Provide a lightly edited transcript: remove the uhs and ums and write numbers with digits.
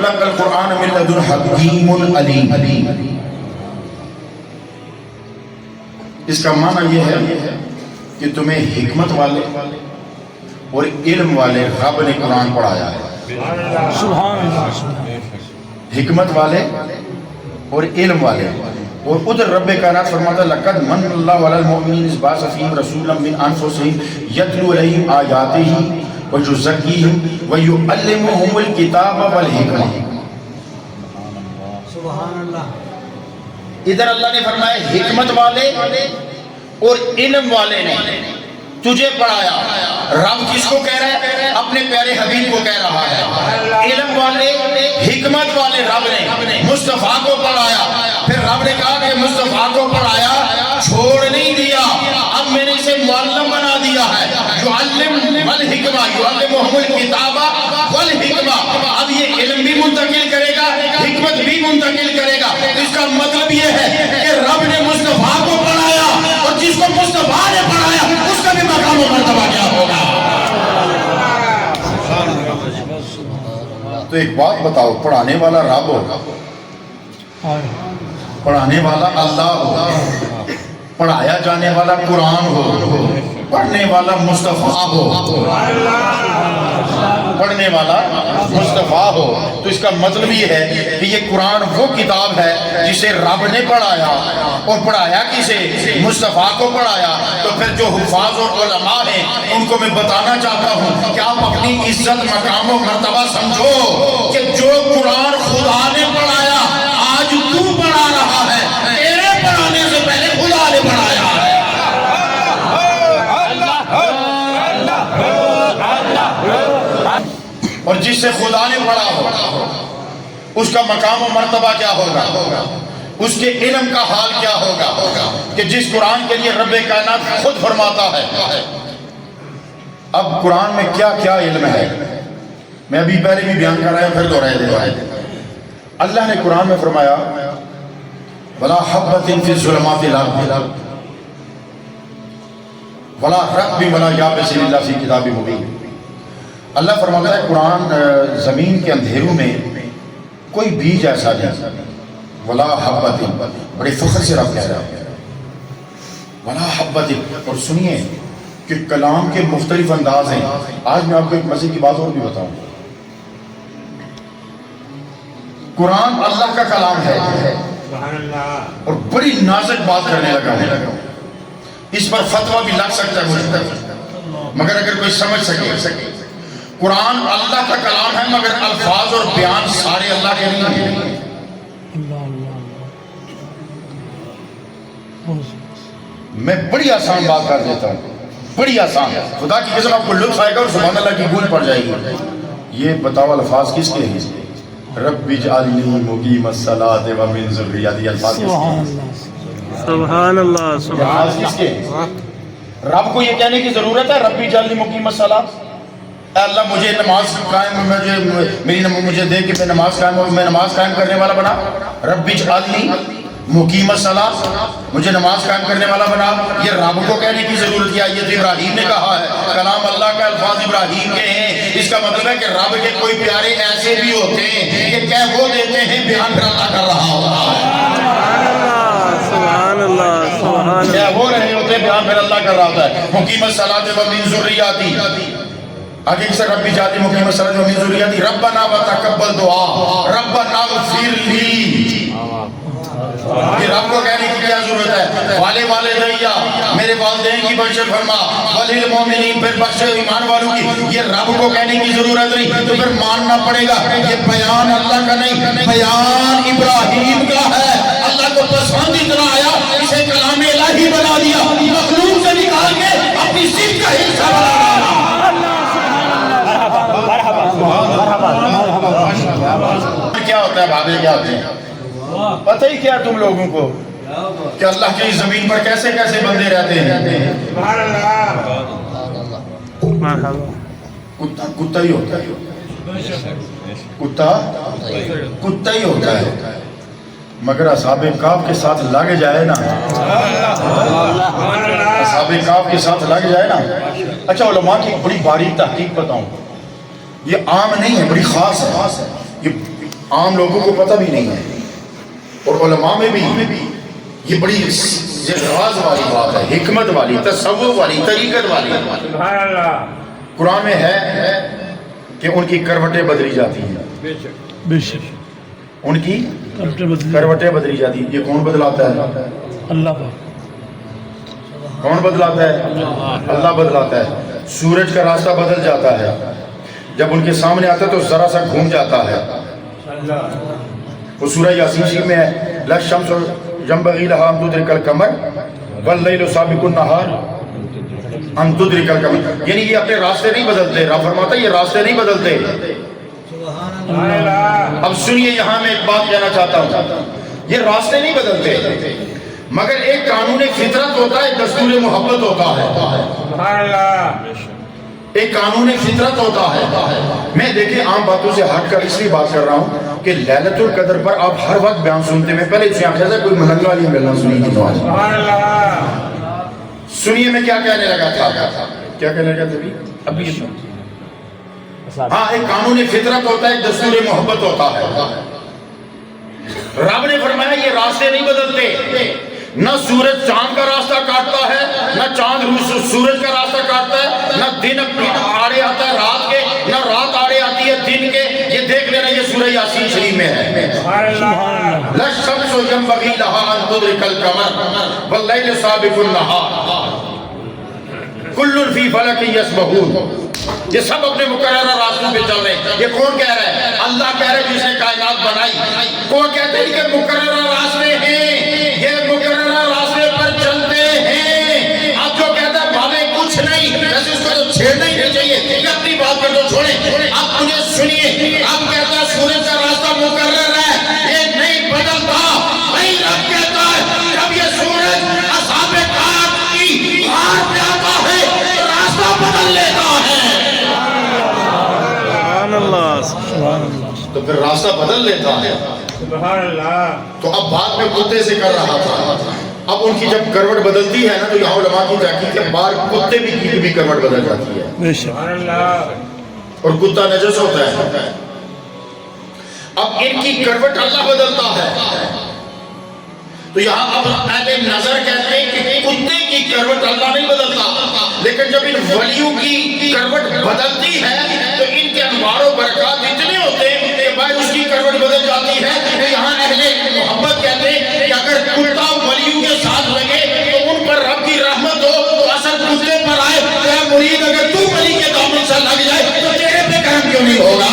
تلقى القرآن من لدن حکیم علیم. اس کا معنی یہ ہے کہ تمہیں حکمت والے اور علم والے رب نے قرآن پڑھایا ہے. سبحان اللہ. حکمت والے اور علم والے. اور ادھر رب کائنات فرماتا ہے لقد من اللہ علی المؤمنین اذ بعث فیہم رسولا من انفسہم یتلو علیہم آیاتہ ویزکیہم ویعلمہم الکتاب والحکمہ. سبحان اللہ. ادھر اللہ نے فرمایا حکمت والے اور علم والے نے تجھے پڑھایا. رب کس کو کہہ رہا ہے؟ اپنے پیارے حبیب کو کہہ رہا ہے. علم والے حکمت والے رب نے مصطفیٰ کو پڑھایا. پھر رب نے کہا کہ مصطفیٰ کو پڑھایا چھوڑ نہیں دیا, اب میں نے اسے معلم بنا دیا ہے. یعلم والحکمہ یعلمہم الکتاب والحکمہ. اب یہ علم بھی منتقل کرے گا, حکمت بھی منتقل کرے گا. اس کا مطلب یہ ہے کہ رب نے مصطفیٰ کو پڑھایا اور جس کو مصطفیٰ نے پڑھایا اس کا بھی مقام و مرتبہ کیا ہوگا. تو ایک بات بتاؤ, پڑھانے والا رب ہوگا, پڑھانے والا اللہ ہوگا, پڑھایا جانے والا قرآن ہو, پڑھنے والا مصطفیٰ ہو, پڑھنے والا مصطفیٰ ہو. تو اس کا مطلب یہ ہے کہ یہ قرآن وہ کتاب ہے جسے رب نے پڑھایا, اور پڑھایا کسے؟ مصطفیٰ کو پڑھایا. تو پھر جو حفاظ اور علماء ہیں ان کو میں بتانا چاہتا ہوں کہ آپ اپنی عزت مقام و مرتبہ سمجھو کہ جو قرآن خدا نے پڑھایا آج تو پڑھا رہا ہے, تیرے پڑھانے سے پہلے خدا نے پڑھایا ہے. اور جس سے خدا نے پڑھا ہو اس کا مقام و مرتبہ کیا ہوگا, اس کے علم کا حال کیا ہوگا کہ جس قرآن کے لیے رب کائنات خود فرماتا ہے. اب قرآن میں کیا کیا علم ہے, میں ابھی پہلے بھی بیان کر رہا ہوں, پھر دوہرائے دے رہا ہے. اللہ نے قرآن میں فرمایا وَلَا حَبَّةٍ فِي الظُّلُمَاتِ الْأَرْضِ وَلَا رَطْبٍ وَلَا يَابِسٍ إِلَّا فِي كِتَابٍ مُبِينٍ. اللہ فرماتا ہے قرآن زمین کے اندھیروں میں کوئی بیج ایسا نہیں. وَلَا حَبَّةٍ, بڑے فخر سے رب کہہ رہا ہے وَلَا حَبَّةٍ. اور سنیے کہ کلام کے مختلف انداز ہیں. آج میں آپ کو ایک مزے کی بات اور بھی بتاؤں. قرآن اللہ کا کلام ہے اور بڑی نازک بات کرنے لگا ہے. اس پر فتویٰ بھی لگ سکتا ہے مجھے, مگر اگر کوئی سمجھ سکے قرآن اللہ کا کلام ہے مگر الفاظ اور بیان سارے اللہ کے نہیں ہیں. میں بڑی آسان بات کر دیتا ہوں, بڑی آسان. خدا کی قسم آپ کو لطف آئے گا اور سبحان اللہ کی گونج پڑ جائے گی. یہ بتاؤ الفاظ کس کے ہیں؟ رب اجعلنی مقیم الصلاۃ ومن ذریتی. الفاظ کس کے ہیں؟ سبحان اللہ. الفاظ کس کے ہیں؟ رب کو یہ کہنے کی ضرورت ہے رب اجعلنی مقیم الصلاۃ, اے اللہ مجھے نماز قائم, مجھے دے کہ میں نماز قائم کرنے والا بنا. رب اجعلنی مقیم الصلاۃ, مجھے نماز قائم کرنے والا بنا. یہ رب کو کہنے کی ضرورت کیا؟ یہ تو ابراہیم نے کہا ہے, کلام اللہ کا, الفاظ ابراہیم کے ہیں. اس کا مطلب ہے کہ رب کے کوئی پیارے ایسے بھی ہوتے ہیں کہ کہہ وہ دیتے ہیں بیان پھر اللہ کر رہا ہوتا ہے. سبحان اللہ. سبحان اللہ. کہہ وہ رہے ہوتے ہیں بیان پھر اللہ کر رہا ہوتا ہے. مقیم الصلاۃ ومن ذریتی. آگے کس رب اجعلنی مقیم الصلاۃ ومن ذریتی. ربنا وتقبل دعا, ربنا اغفر لی. یہ رب کو کہنے کی کیا ضرورت ہے؟ والدیا, میرے والدین کی بخشش فرما. وللمؤمنین, پھر بخش ایمان والوں کی. یہ رب کو کہنے کی ضرورت نہیں, تو پھر ماننا پڑے گا یہ بیان اللہ کا نہیں, بیان ابراہیم کا ہے. اللہ کو پسند اتنا آیا اسے کلام الہی بنا دیا, مخلوق سے نکال کے اپنی ذات کا حصہ بنا دیا. کیا ہوتا ہے بھابے, کیا ہوتے ہیں پتہ ہی کیا تم لوگوں کو کہ اللہ کی زمین پر کیسے کیسے بندے رہتے ہیں. کتا ہی ہوتا ہے, کتا ہی ہوتا ہے, مگر اصحاب کہف کے ساتھ لگ جائے نا, اصحاب کہف کے ساتھ لگ جائے نا. اچھا علماء کی بڑی باریک تحقیق بتاؤں, یہ عام نہیں ہے, بڑی خاص ہے. یہ عام لوگوں کو پتہ بھی نہیں ہے، اور علماء میں بھی یہ بڑی یہ راز والی بات ہے، حکمت والی، تصوف والی، طریقت والی۔ سبحان اللہ، قرآن میں ہے کہ ان کی کروٹیں بدلی جاتی ہیں، بے شک ان کی کروٹیں بدلی جاتی ہیں۔ یہ کون بدلاتا ہے؟ اللہ پاک، کون بدلاتا ہے؟ اللہ بدلاتا ہے۔ سورج کا راستہ بدل جاتا ہے، جب ان کے سامنے آتا ہے تو ذرا سا گھوم جاتا ہے۔ وہ سورہ یاسین شریف میں ہے، لا الشمس ينبغي لها ان تدرك القمر والليل سابق النهار ان تدرك القمر، یعنی یہ اپنے راستے نہیں بدلتے، رب فرماتا ہے یہ راستے نہیں بدلتے۔ اب سنیے، یہاں میں ایک بات کہنا چاہتا ہوں، یہ راستے نہیں بدلتے، مگر ایک قانون فطرت ہوتا ہے، دستور محبت ہوتا ہے، ایک قانون فطرت ہوتا ہے۔ میں دیکھیں عام باتوں سے ہٹ کر اس لیے بات کر رہا ہوں کہ لیلۃ القدر پر آپ ہر وقت بیان سنتے میں پہلے اسے آخر سے کوئی ملنگا نہیں ملنا سنی کی نواز۔ سنیے میں کیا کہنے لگا تھا، کیا کہنے لگا تھا ابھی؟ ہاں، ایک قانون فطرت ہوتا ہے، ایک دستور محبت ہوتا ہے۔ رب نے فرمایا یہ راستے نہیں بدلتے، نہ سورج چاند کا راستہ کاٹتا ہے، نہ چاند سورج کا راستہ کاٹتا ہے، نہ دن آڑے آتا ہے رات کے، نہ رات آڑے آتی ہے دن کے۔ یہ دیکھ لینا، یہ سورہ یاسین شریف میں ہے، لا الشمس ينبغي لها ان تدرك القمر والليل سابق النهار كل في فلك يسبحون۔ یہ سب اپنے مقررہ راستوں پہ چل رہے ہیں۔ یہ کون کہہ رہا ہے؟ اللہ کہہ رہا ہے جس نے کائنات بنائی۔ کون کہتے ہیں کہ مقررہ راستے ہیں، یہ مقررہ راستے پر چلتے ہیں۔ اب جو کہتا ہے بھاوے کچھ نہیں، ویسے اس کو تو چھیڑنا ہی نہیں چاہیے، یہ اپنی بات کر دو چھوڑیں۔ اب مجھے سنیے، اب کہتا ہے سورج کا راستہ مقرر ہے، یہ نہیں بدلتا۔ وہی رب کہتا ہے جب یہ سورج اصحاب کہف کی غار پہ آتا ہے تو راستہ بدل لیتا ہے۔ تو پھر راستہ بدل لیتا ہے۔ تو اب بات میں کتے سے کر رہا تھا، اب ان کی جب کروٹ بدلتی ہے نا تو یہاں علماء کی تحقیق کے بعد کتے کی بھی کروٹ بدل جاتی ہے، اور کتا نجس ہوتا ہے۔ اب ان کی کروٹ اللہ بدلتا ہے، تو یہاں اب اہل نظر کہتے ہیں کہ کتے کی کروٹ اللہ نہیں بدلتا، لیکن جب ان ولیوں کی کروٹ بدلتی ہے تو ان کے انوار و برکات اتنے ہوتے ہیں کہ بعد اس کی کروٹ بدل جاتی ہے۔ تو یہاں اہل محبت کہتے ہیں کہ اگر کتا ولیوں کے ساتھ لگے تو ان پر رب کی رحمت ہو، تو اثر کتے پر آئے۔ تو اے مرید، اگر تو ولی کے دامن سے لگ جائے تو تیرے پہ کرم کیوں نہیں ہوگا؟